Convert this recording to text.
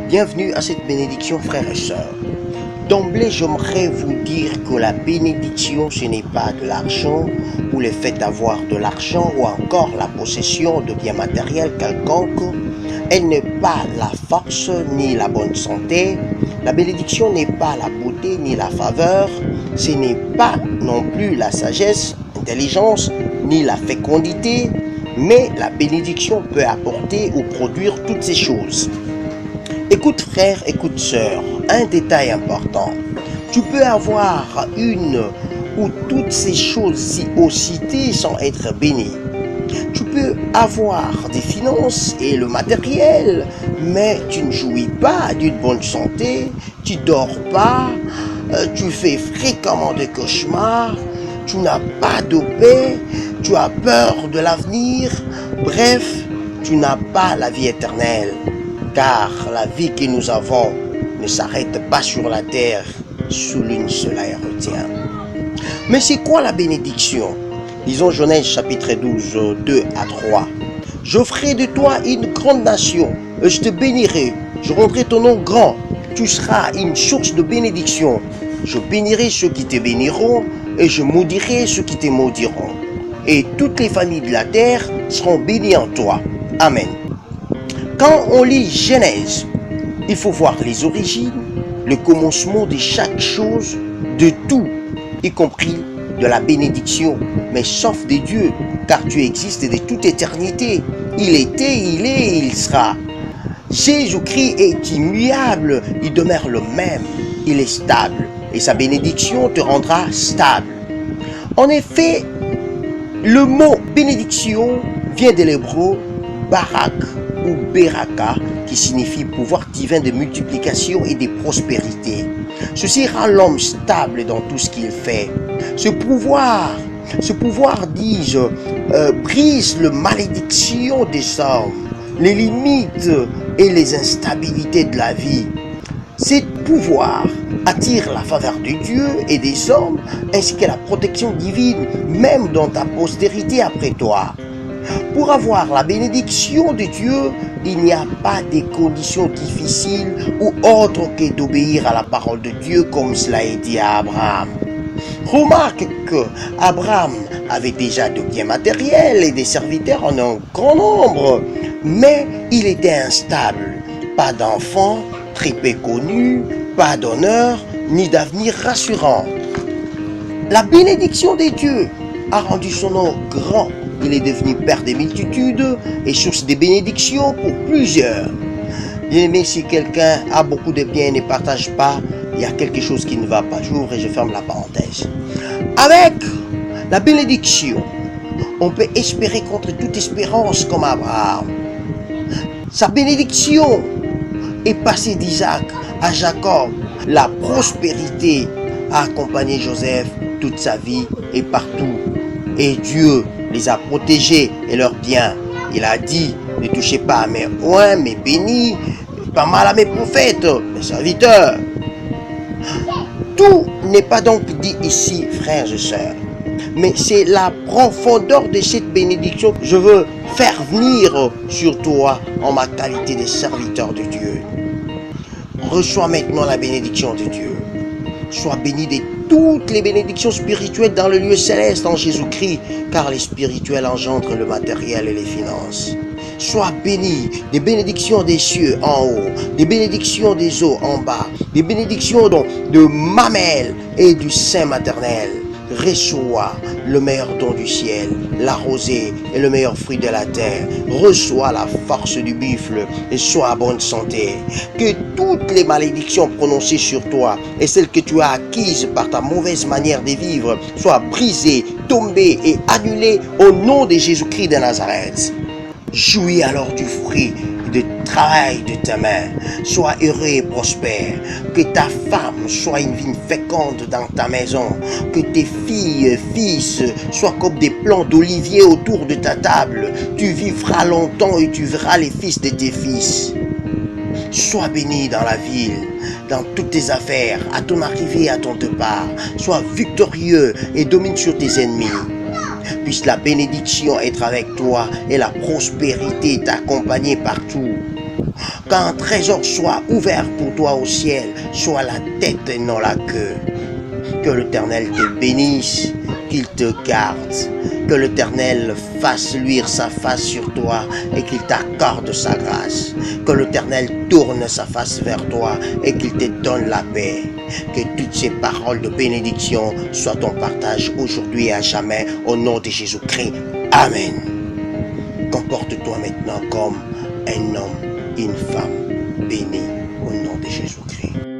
Bienvenue à cette bénédiction, frères et sœurs. D'emblée, j'aimerais vous dire que la bénédiction, ce n'est pas de l'argent ou le fait d'avoir de l'argent ou encore la possession de biens matériels quelconques. Elle n'est pas la force ni la bonne santé. La bénédiction n'est pas la beauté ni la faveur. Ce n'est pas non plus la sagesse, l'intelligence ni la fécondité. Mais la bénédiction peut apporter ou produire toutes ces choses. Écoute frère, écoute sœur, un détail important. Tu peux avoir une ou toutes ces choses citées sans être béni. Tu peux avoir des finances et le matériel, mais tu ne jouis pas d'une bonne santé, tu dors pas, tu fais fréquemment des cauchemars, tu n'as pas de paix, tu as peur de l'avenir, bref, tu n'as pas la vie éternelle. Car la vie que nous avons ne s'arrête pas sur la terre, souligne cela et retient. Mais c'est quoi la bénédiction? Lisons Genèse chapitre 12, 2 à 3. Je ferai de toi une grande nation, et je te bénirai, je rendrai ton nom grand, tu seras une source de bénédiction. Je bénirai ceux qui te béniront, et je maudirai ceux qui te maudiront. Et toutes les familles de la terre seront bénies en toi. Amen. Quand on lit Genèse, il faut voir les origines, le commencement de chaque chose, de tout, y compris de la bénédiction, mais sauf de Dieu, car Dieu existe de toute éternité. Il était, il est et il sera. Jésus-Christ est immuable, il demeure le même, il est stable, et sa bénédiction te rendra stable. En effet, le mot bénédiction vient de l'hébreu barak, ou Beraka, qui signifie pouvoir divin de multiplication et de prospérité. Ceci rend l'homme stable dans tout ce qu'il fait. Ce pouvoir, dis-je, brise la malédiction des hommes, les limites et les instabilités de la vie. Ce pouvoir attire la faveur de Dieu et des hommes, ainsi que la protection divine, même dans ta postérité après toi. Pour avoir la bénédiction de Dieu, il n'y a pas de conditions difficiles ou autres que d'obéir à la parole de Dieu comme cela est dit à Abraham. Remarque que Abraham avait déjà de biens matériels et des serviteurs en un grand nombre, mais il était instable. Pas d'enfants, très peu connus, pas d'honneur, ni d'avenir rassurant. La bénédiction de Dieu a rendu son nom grand. Il est devenu père des multitudes et source de bénédictions pour plusieurs. Bien aimé, si quelqu'un a beaucoup de biens et ne partage pas, il y a quelque chose qui ne va pas. J'ouvre et je ferme la parenthèse. Avec la bénédiction, on peut espérer contre toute espérance comme Abraham. Sa bénédiction est passée d'Isaac à Jacob. La prospérité a accompagné Joseph toute sa vie et partout. Et Dieu les a protégés et leurs biens. Il a dit, ne touchez pas à mes oins, mes bénis, pas mal à mes prophètes, mes serviteurs. Tout n'est pas donc dit ici, frères et sœurs, mais c'est la profondeur de cette bénédiction que je veux faire venir sur toi en ma qualité de serviteur de Dieu. Reçois maintenant la bénédiction de Dieu. Sois béni de toutes les bénédictions spirituelles dans le lieu céleste en Jésus-Christ, car les spirituels engendrent le matériel et les finances. Sois béni des bénédictions des cieux en haut, des bénédictions des eaux en bas, des bénédictions de mamelles et du sein maternel. Reçois le meilleur don du ciel, la rosée et le meilleur fruit de la terre. Reçois la force du buffle et sois en bonne santé. Que toutes les malédictions prononcées sur toi et celles que tu as acquises par ta mauvaise manière de vivre soient brisées, tombées et annulées au nom de Jésus-Christ de Nazareth. Jouis alors du fruit du travail de tes mains. Sois heureux et prospère. Que ta femme soit une vigne féconde dans ta maison. Que tes filles et fils soient comme des plants d'olivier autour de ta table. Tu vivras longtemps et tu verras les fils de tes fils. Sois béni dans la ville, dans toutes tes affaires, à ton arrivée et à ton départ. Sois victorieux et domine sur tes ennemis. Puisse la bénédiction être avec toi et la prospérité t'accompagner partout. Qu'un trésor soit ouvert pour toi au ciel, sois la tête et non la queue. Que l'Éternel te bénisse, qu'il te garde, que l'Éternel fasse luire sa face sur toi et qu'il t'accorde sa grâce. Que l'Éternel tourne sa face vers toi et qu'il te donne la paix. Que toutes ces paroles de bénédiction soient ton partage aujourd'hui et à jamais au nom de Jésus-Christ. Amen. Comporte-toi maintenant comme un homme, une femme bénie au nom de Jésus-Christ.